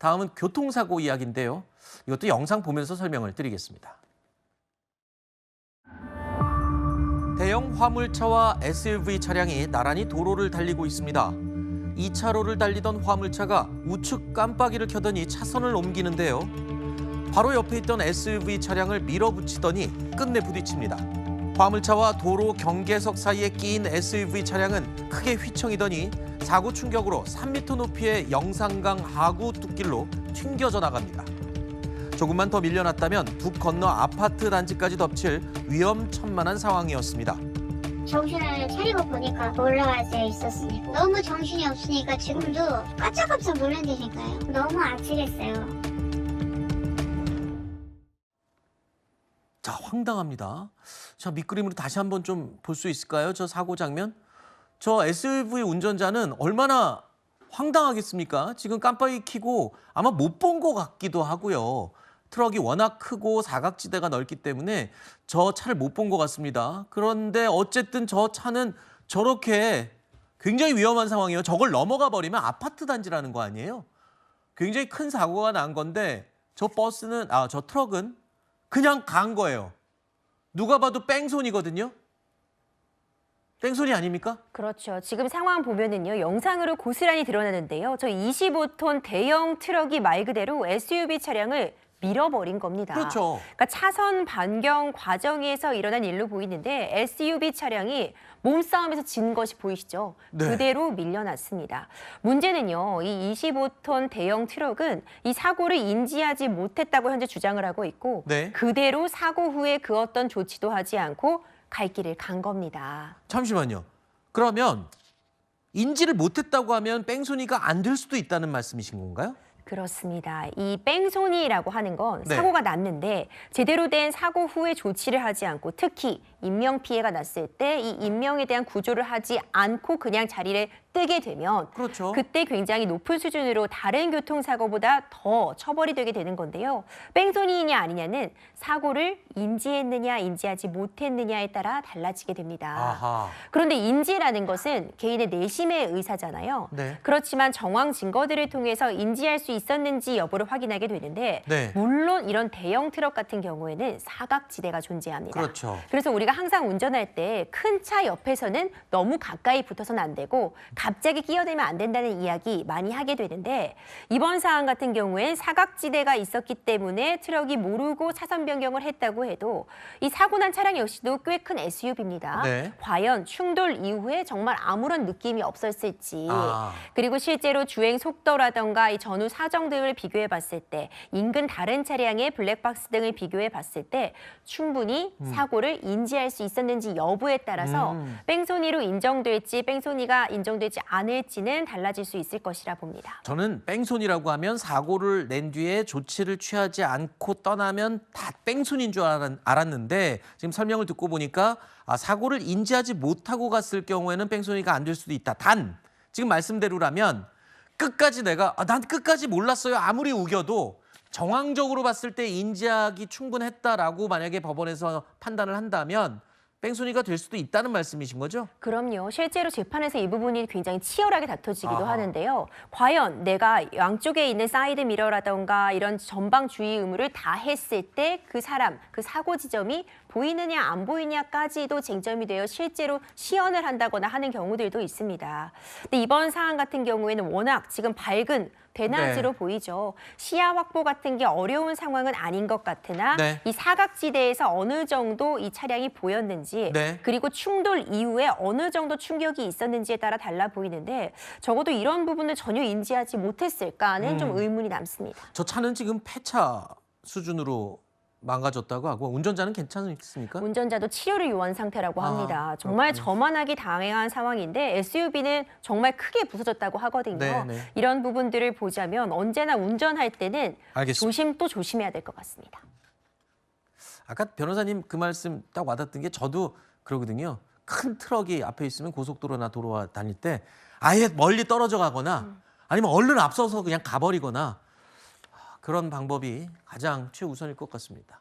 다음은 교통사고 이야기인데요. 이것도 영상 보면서 설명을 드리겠습니다. 대형 화물차와 SUV 차량이 나란히 도로를 달리고 있습니다. 2차로를 달리던 화물차가 우측 깜빡이를 켜더니 차선을 옮기는데요. 바로 옆에 있던 SUV 차량을 밀어붙이더니 끝내 부딪힙니다. 화물차와 도로 경계석 사이에 끼인 SUV 차량은 크게 휘청이더니 사고 충격으로 3m 높이의 영산강 하구 뚝길로 튕겨져 나갑니다. 조금만 더 밀려났다면 북 건너 아파트 단지까지 덮칠 위험천만한 상황이었습니다. 정신을 차리고 보니까 올라와져 있었으니까 너무 정신이 없으니까 지금도 깜짝깜짝 놀란다니까요. 너무 아찔했어요. 자, 황당합니다. 자, 밑그림으로 다시 한번 좀 볼 수 있을까요? 저 사고 장면. 저 SUV 운전자는 얼마나 황당하겠습니까? 지금 깜빡이 켜고 아마 못 본 것 같기도 하고요. 트럭이 워낙 크고 사각지대가 넓기 때문에 저 차를 못 본 것 같습니다. 그런데 어쨌든 저 차는 저렇게 굉장히 위험한 상황이에요. 저걸 넘어가 버리면 아파트 단지라는 거 아니에요? 굉장히 큰 사고가 난 건데 저 트럭은 그냥 간 거예요. 누가 봐도 뺑소니거든요. 뺑소니 아닙니까? 그렇죠. 지금 상황 보면은요, 영상으로 고스란히 드러나는데요. 저 25톤 대형 트럭이 말 그대로 SUV 차량을 밀어버린 겁니다. 그렇죠. 그러니까 차선 변경 과정에서 일어난 일로 보이는데 SUV 차량이 몸싸움에서 진 것이 보이시죠? 네. 그대로 밀려났습니다. 문제는요, 이 25톤 대형 트럭은 이 사고를 인지하지 못했다고 현재 주장을 하고 있고 네. 그대로 사고 후에 그 어떤 조치도 하지 않고 갈 길을 간 겁니다. 잠시만요. 그러면 인지를 못했다고 하면 뺑소니가 안 될 수도 있다는 말씀이신 건가요? 그렇습니다. 이 뺑소니라고 하는 건 네. 사고가 났는데 제대로 된 사고 후에 조치를 하지 않고 특히 인명피해가 났을 때 이 인명에 대한 구조를 하지 않고 그냥 자리를 뜨게 되면 그렇죠. 그때 굉장히 높은 수준으로 다른 교통사고보다 더 처벌이 되게 되는 건데요. 뺑소니냐 아니냐는 사고를 인지했느냐 인지하지 못했느냐에 따라 달라지게 됩니다. 아하. 그런데 인지라는 것은 개인의 내심의 의사잖아요. 네. 그렇지만 정황 증거들을 통해서 인지할 수 있었는지 여부를 확인하게 되는데 네. 물론 이런 대형 트럭 같은 경우에는 사각지대가 존재합니다. 그렇죠. 그래서 우리가 항상 운전할 때 큰 차 옆에서는 너무 가까이 붙어서는 안 되고 갑자기 끼어들면 안 된다는 이야기 많이 하게 되는데 이번 사안 같은 경우엔 사각지대가 있었기 때문에 트럭이 모르고 차선 변경을 했다고 해도 이 사고 난 차량 역시도 꽤 큰 SUV입니다. 네. 과연 충돌 이후에 정말 아무런 느낌이 없었을지 그리고 실제로 주행 속도라던가 이 전후 사정 등을 비교해 봤을 때 인근 다른 차량의 블랙박스 등을 비교해 봤을 때 충분히 사고를 인지할 수 있었는지 여부에 따라서 뺑소니로 인정될지 뺑소니가 인정되지 않을지는 달라질 수 있을 것이라 봅니다. 저는 뺑소니라고 하면 사고를 낸 뒤에 조치를 취하지 않고 떠나면 다 뺑소니인 줄 알았는데 지금 설명을 듣고 보니까 사고를 인지하지 못하고 갔을 경우에는 뺑소니가 안 될 수도 있다. 단 지금 말씀대로라면 끝까지 난 끝까지 몰랐어요. 아무리 우겨도 정황적으로 봤을 때 인지하기 충분했다라고 만약에 법원에서 판단을 한다면 뺑소니가 될 수도 있다는 말씀이신 거죠? 그럼요. 실제로 재판에서 이 부분이 굉장히 치열하게 다퉈지기도 아하. 하는데요. 과연 내가 양쪽에 있는 사이드 미러라던가 이런 전방 주의 의무를 다 했을 때 그 사람, 그 사고 지점이 보이느냐 안 보이냐까지도 쟁점이 되어 실제로 시연을 한다거나 하는 경우들도 있습니다. 근데 이번 사안 같은 경우에는 워낙 지금 밝은 대낮으로 네. 보이죠. 시야 확보 같은 게 어려운 상황은 아닌 것 같으나 네. 이 사각지대에서 어느 정도 이 차량이 보였는지 네. 그리고 충돌 이후에 어느 정도 충격이 있었는지에 따라 달라 보이는데 적어도 이런 부분을 전혀 인지하지 못했을까는 좀 의문이 남습니다. 저 차는 지금 폐차 수준으로 망가졌다고 하고 운전자는 괜찮습니까? 운전자도 치료를 요한 상태라고 합니다. 정말 그렇군요. 저만하기 당황한 상황인데 SUV는 정말 크게 부서졌다고 하거든요. 네, 네. 이런 부분들을 보자면 언제나 운전할 때는 알겠습니다. 조심 또 조심해야 될 것 같습니다. 아까 변호사님 그 말씀 딱 와닿던 게 저도 그러거든요. 큰 트럭이 앞에 있으면 고속도로나 도로 다닐 때 아예 멀리 떨어져 가거나 아니면 얼른 앞서서 그냥 가버리거나 그런 방법이 가장 최우선일 것 같습니다.